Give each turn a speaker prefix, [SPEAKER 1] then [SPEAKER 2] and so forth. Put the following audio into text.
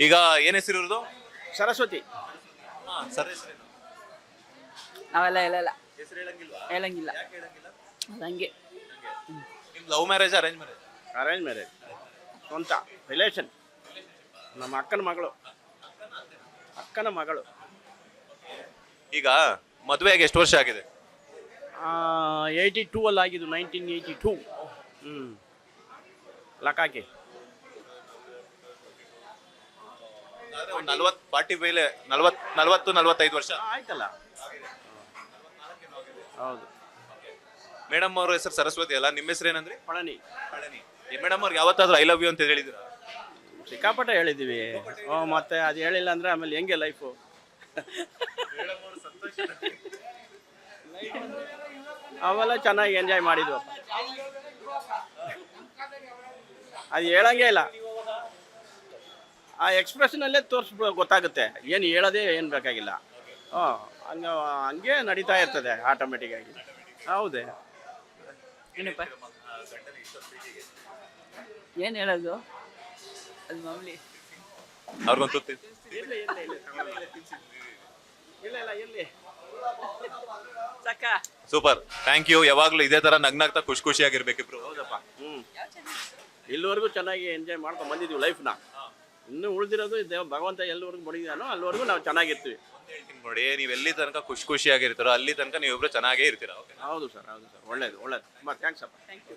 [SPEAKER 1] ಈಗ ಏನ್ ಹೆಸರು ಇವ್ರದ್ದು?
[SPEAKER 2] ಸರಸ್ವತಿ.
[SPEAKER 1] ಸರ್ ಹೆಸರೇನು?
[SPEAKER 3] ನಾವೆಲ್ಲ ಹೇಳಲ್ಲ,
[SPEAKER 1] ಹೆಸರು ಹೇಳಂಗಿಲ್ವಾ?
[SPEAKER 3] ಹೇಳಂಗಿಲ್ಲ.
[SPEAKER 1] ಯಾಕೆ ಹೇಳಂಗಿಲ್ಲ?
[SPEAKER 3] ಹಂಗೆ
[SPEAKER 1] ನಿಮ್ love marriage arrange marriage?
[SPEAKER 2] Arrange marriage, ಸ್ವಂತ ರಿಲೇಷನ್. ನಮ್ಮ ಅಕ್ಕನ ಮಗಳು.
[SPEAKER 1] ಈಗ ಮದುವೆಗೆ ಎಷ್ಟು ವರ್ಷ ಆಗಿದೆ?
[SPEAKER 2] 82 ಅಲ್ಲಿ ಆಗಿದ್ದು, 1982. ಲಕಾಕಿ.
[SPEAKER 1] 45 ವರ್ಷ
[SPEAKER 2] ಆಯ್ತಲ್ಲ. ಹೌದು.
[SPEAKER 1] ಮೇಡಮ್ ಅವ್ರ ಹೆಸರು ಸರಸ್ವತಿ ಅಲ್ಲ, ನಿಮ್ಮ ಹೆಸರು ಏನಂದ್ರಿ?
[SPEAKER 2] ಪಳನಿ.
[SPEAKER 1] ಮೇಡಮ್ ಅವ್ರಿಗೆ ಯಾವತ್ತಾದ್ರೂ ಐ ಲವ್ ಯು ಅಂತ ಹೇಳಿದ್ರ?
[SPEAKER 2] ಸಿಕ್ಕಾಪಟ್ಟೆ ಹೇಳಿದ್ದೀವಿ. ಮತ್ತೆ ಅದು ಹೇಳಿಲ್ಲ ಅಂದ್ರೆ ಆಮೇಲೆ ಹೆಂಗೆ ಲೈಫು? ಅವೆಲ್ಲ ಚೆನ್ನಾಗಿ ಎಂಜಾಯ್ ಮಾಡಿದ್ವು. ಅದು ಹೇಳಂಗೆ ಇಲ್ಲ, ಆ ಎಕ್ಸ್ಪ್ರೆಷನಲ್ಲೇ ಗೊತ್ತಾಗುತ್ತೆ. ಏನು ಹೇಳೋದೇ ಏನು ಬೇಕಾಗಿಲ್ಲ. ಹಂಗೆ ನಡೀತಾ ಇರ್ತದೆ ಆಟೋಮೆಟಿಕ್ಕಾಗಿ. ಹೌದೇ.
[SPEAKER 3] ಏನಪ್ಪ ಏನು ಹೇಳೋದು, ಅದು ಮಾಮೂಲಿ.
[SPEAKER 1] ಅವ್ರಿಗೊಂದು ಸೂಪರ್, ಥ್ಯಾಂಕ್ ಯು. ಯಾವಾಗ್ಲೂ ಇದೇ ತರ ನಗ್ನಾಗ್ತಾ ಖುಷಿಯಾಗಿರ್ಬೇಕಿಬ್ರು.
[SPEAKER 2] ಹೌದಪ್ಪ. ಇಲ್ಲಿವರೆಗೂ ಚೆನ್ನಾಗಿ ಎಂಜಾಯ್ ಮಾಡ್ಕೊಂಡು ಬಂದಿದ್ದೀವಿ ಲೈಫ್ನ. ಇನ್ನೂ ಉಳಿದಿರೋದು ಭಗವಂತ ಎಲ್ಲಿವರೆಗೂ ಬಡಿದಾನೋ ಅಲ್ಲಿವರೆಗೂ ನಾವು ಚೆನ್ನಾಗಿರ್ತೀವಿ.
[SPEAKER 1] ನೋಡಿ, ನೀವು ಎಲ್ಲಿ ತನಕ ಖುಷಿಯಾಗಿರ್ತೀರೋ ಅಲ್ಲಿ ತನಕ ನೀವಿಬ್ರು ಚೆನ್ನಾಗೇ ಇರ್ತೀರಾ.
[SPEAKER 2] ಹೌದು ಸರ್, ಒಳ್ಳೇದು. ತುಂಬ ಥ್ಯಾಂಕ್ಸ್ ಅಪ್ಪ.
[SPEAKER 3] Thank you.